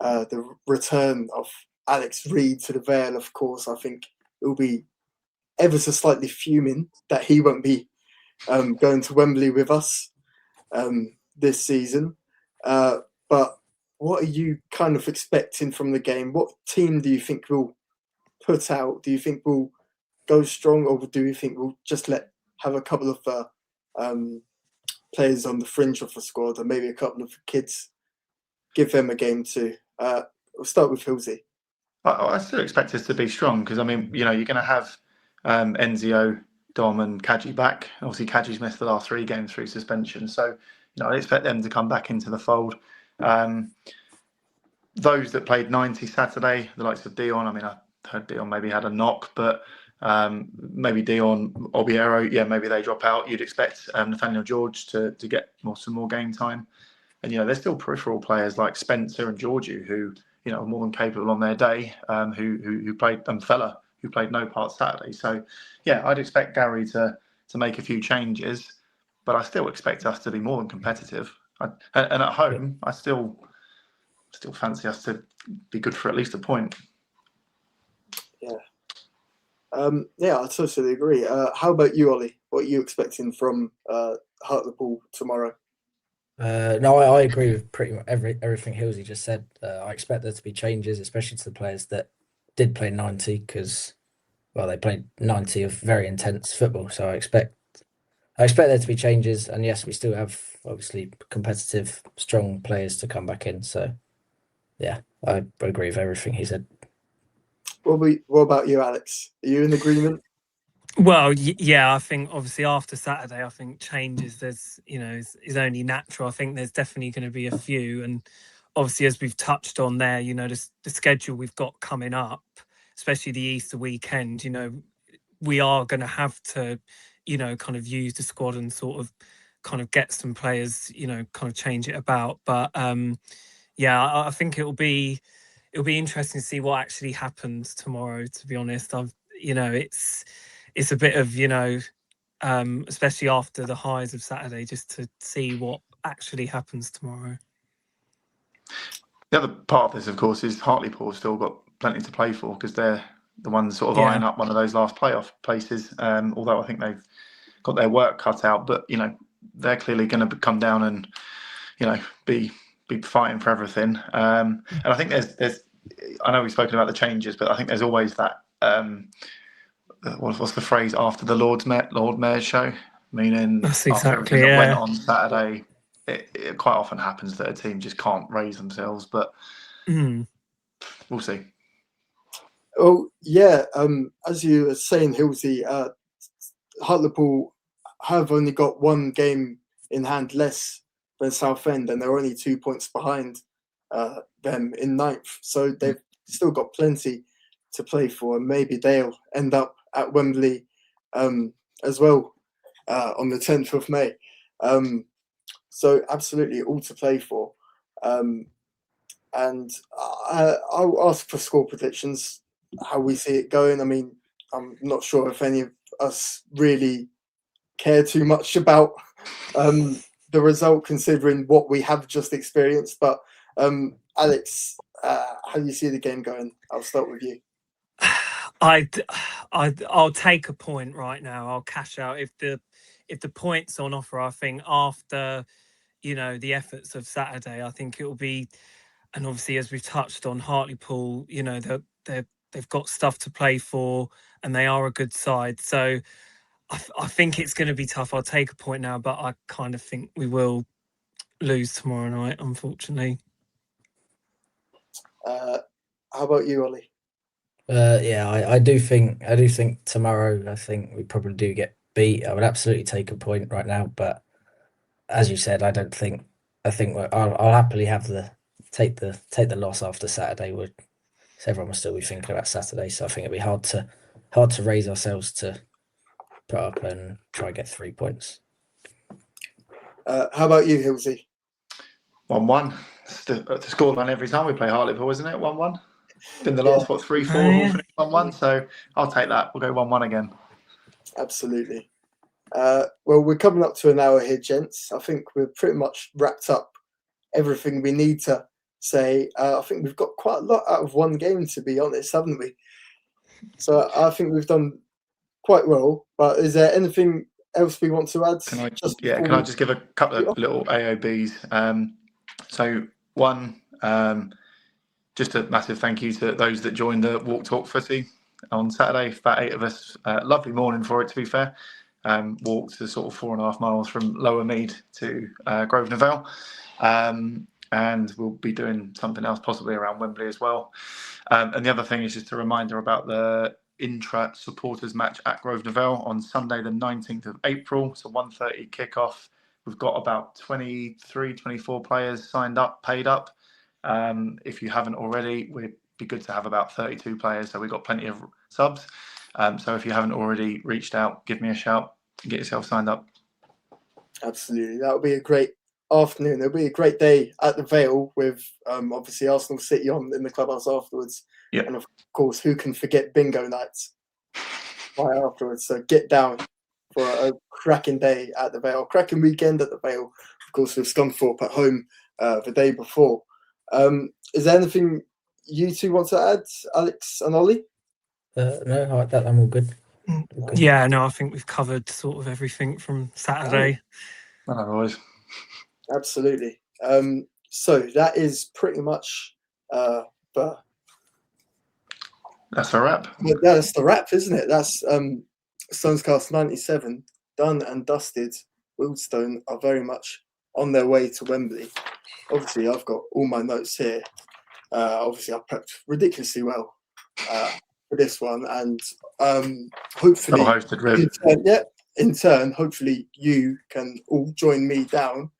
The return of Alex Reid to the Vale, of course, I think it will be ever so slightly fuming that he won't be going to Wembley with us this season. But what are you kind of expecting from the game? What team do you think will put out? Do you think we'll go strong, or do you think we'll just have a couple of players on the fringe of the squad, and maybe a couple of kids, give them a game too? We'll start with Hilsey. I still expect us to be strong because, I mean, you know, you're going to have Enzio, Dom and Kadji back. Obviously, Kadji's missed the last 3 games through suspension. So, you know, I expect them to come back into the fold. Those that played 90 Saturday, the likes of Dion, I mean, I heard Dion maybe had a knock, but maybe Dion, Obiero, yeah, maybe they drop out. You'd expect Nathaniel George to get some more game time. And, you know, there's still peripheral players like Spencer and Georgiou who, you know, are more than capable on their day, who played, and Fella, who played no part Saturday. So, yeah, I'd expect Gary to make a few changes, but I still expect us to be more than competitive. And at home, I still fancy us to be good for at least a point. Yeah. Yeah, I totally agree. How about you, Ollie? What are you expecting from Hartlepool tomorrow? No, I agree with pretty much everything Hilsey just said. I expect there to be changes, especially to the players that did play 90, because, well, they played 90 of very intense football. So I expect there to be changes, and yes, we still have obviously competitive, strong players to come back in. So yeah, I agree with everything he said. What about you, Alex? Are you in agreement? Well, yeah, I think obviously after Saturday, I think changes, there's, you know, is only natural. I think there's definitely going to be a few. And obviously, as we've touched on there, you know, the schedule we've got coming up, especially the Easter weekend, you know, we are going to have to, you know, kind of use the squad and sort of kind of get some players, you know, kind of change it about. But yeah, I think it'll be interesting to see what actually happens tomorrow, to be honest. You know, it's a bit of, you know, especially after the highs of Saturday, just to see what actually happens tomorrow. The other part of this, of course, is Hartlepool have still got plenty to play for because they're the ones sort of eyeing up one of those last playoff places. Although I think they've got their work cut out, but, you know, they're clearly going to come down and, you know, be fighting for everything. And I think there's I know we've spoken about the changes, but I think there's always that what's the phrase, after the Lord Mayor's show, meaning That's after exactly, everything that went on Saturday, it quite often happens that a team just can't raise themselves, but we'll see. Oh yeah, as you were saying, Hilsey, Hartlepool have only got one game in hand less than Southend, and they're only 2 points behind them in ninth. So they've still got plenty to play for, and maybe they'll end up at Wembley as well on the 10th of May. So absolutely all to play for. And I'll ask for score predictions, how we see it going. I mean, I'm not sure if any of us really care too much about the result, considering what we have just experienced. But Alex, how do you see the game going? I'll start with you. I'll take a point right now. I'll cash out if the points on offer. I think after the efforts of Saturday, I think it will be, and obviously as we've touched on, Hartlepool, they've got stuff to play for, and they are a good side. So I think it's going to be tough. I'll take a point now, but I kind of think we will lose tomorrow night, unfortunately. How about you, Ollie? Yeah, I do think tomorrow, I think we probably do get beat. I would absolutely take a point right now, but as you said, I think I'll happily take the loss after Saturday. So everyone will still be thinking about Saturday, so I think it'll be hard to raise ourselves to put up and try and get 3 points. How about you, Hilsey? 1-1. It's the scoreline every time we play Hartlepool, isn't it? 1-1. Been the last 3-4 all finished 1-1. So I'll take that. We'll go 1-1 again. Absolutely. Well, we're coming up to an hour here, gents. I think we're pretty much wrapped up everything we need to say. I think we've got quite a lot out of one game, to be honest, haven't we? So I think we've done quite well. But is there anything else we want to add? Can I just give a couple of little AOBs? So one, just a massive thank you to those that joined the Walk Talk Footy on Saturday. About 8 of us. Lovely morning for it, to be fair. Walked to sort of 4.5 miles from Lower Mead to Grosvenor Vale. And we'll be doing something else possibly around Wembley as well. And the other thing is just a reminder about the intra supporters match at Grosvenor Vale on Sunday the 19th of April. So 1:30 kickoff. We've got about 24 players signed up, paid up. If you haven't already, we'd be good to have about 32 players. So we've got plenty of subs. So if you haven't already reached out, give me a shout and get yourself signed up. Absolutely. That would be a great afternoon. It'll be a great day at the Vale with obviously Arsenal City on in the clubhouse afterwards. Yep. And of course, who can forget bingo nights right afterwards? So get down for a cracking day at the Vale, cracking weekend at the Vale. Of course, with Scunthorpe at home the day before. Is there anything you two want to add, Alex and Ollie? No, I'm all good. Yeah, no, I think we've covered sort of everything from Saturday. No worries. Absolutely. So that is pretty much that's a wrap. That's the wrap, isn't it? That's StonesCast 97 done and dusted. Wealdstone are very much on their way to Wembley. Obviously, I've got all my notes here. Obviously, I prepped ridiculously well for this one, and hopefully, in turn, hopefully you can all join me down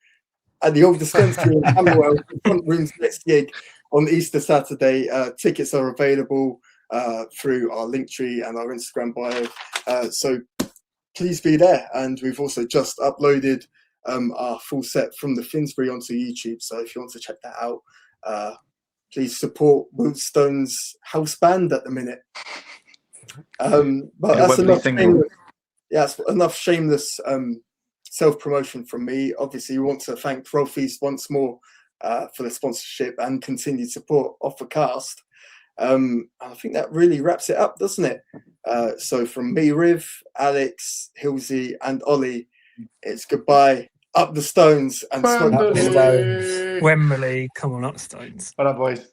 at the old dispensary in Camberwell, the front room's next gig on Easter Saturday. Tickets are available through our Linktree and our Instagram bio. So please be there. And we've also just uploaded our full set from the Finsbury onto YouTube. So if you want to check that out, please support Wealdstone's house band at the minute. But that's enough shameless self-promotion from me. Obviously, we want to thank Rolfies once more for the sponsorship and continued support of the cast. I think that really wraps it up, doesn't it? So from me, Riv, Alex, Hilsey, and Ollie, it's goodbye. Up the Stones and smoke Up the Stones. Wembley, come on, up Stones. Well done, boys.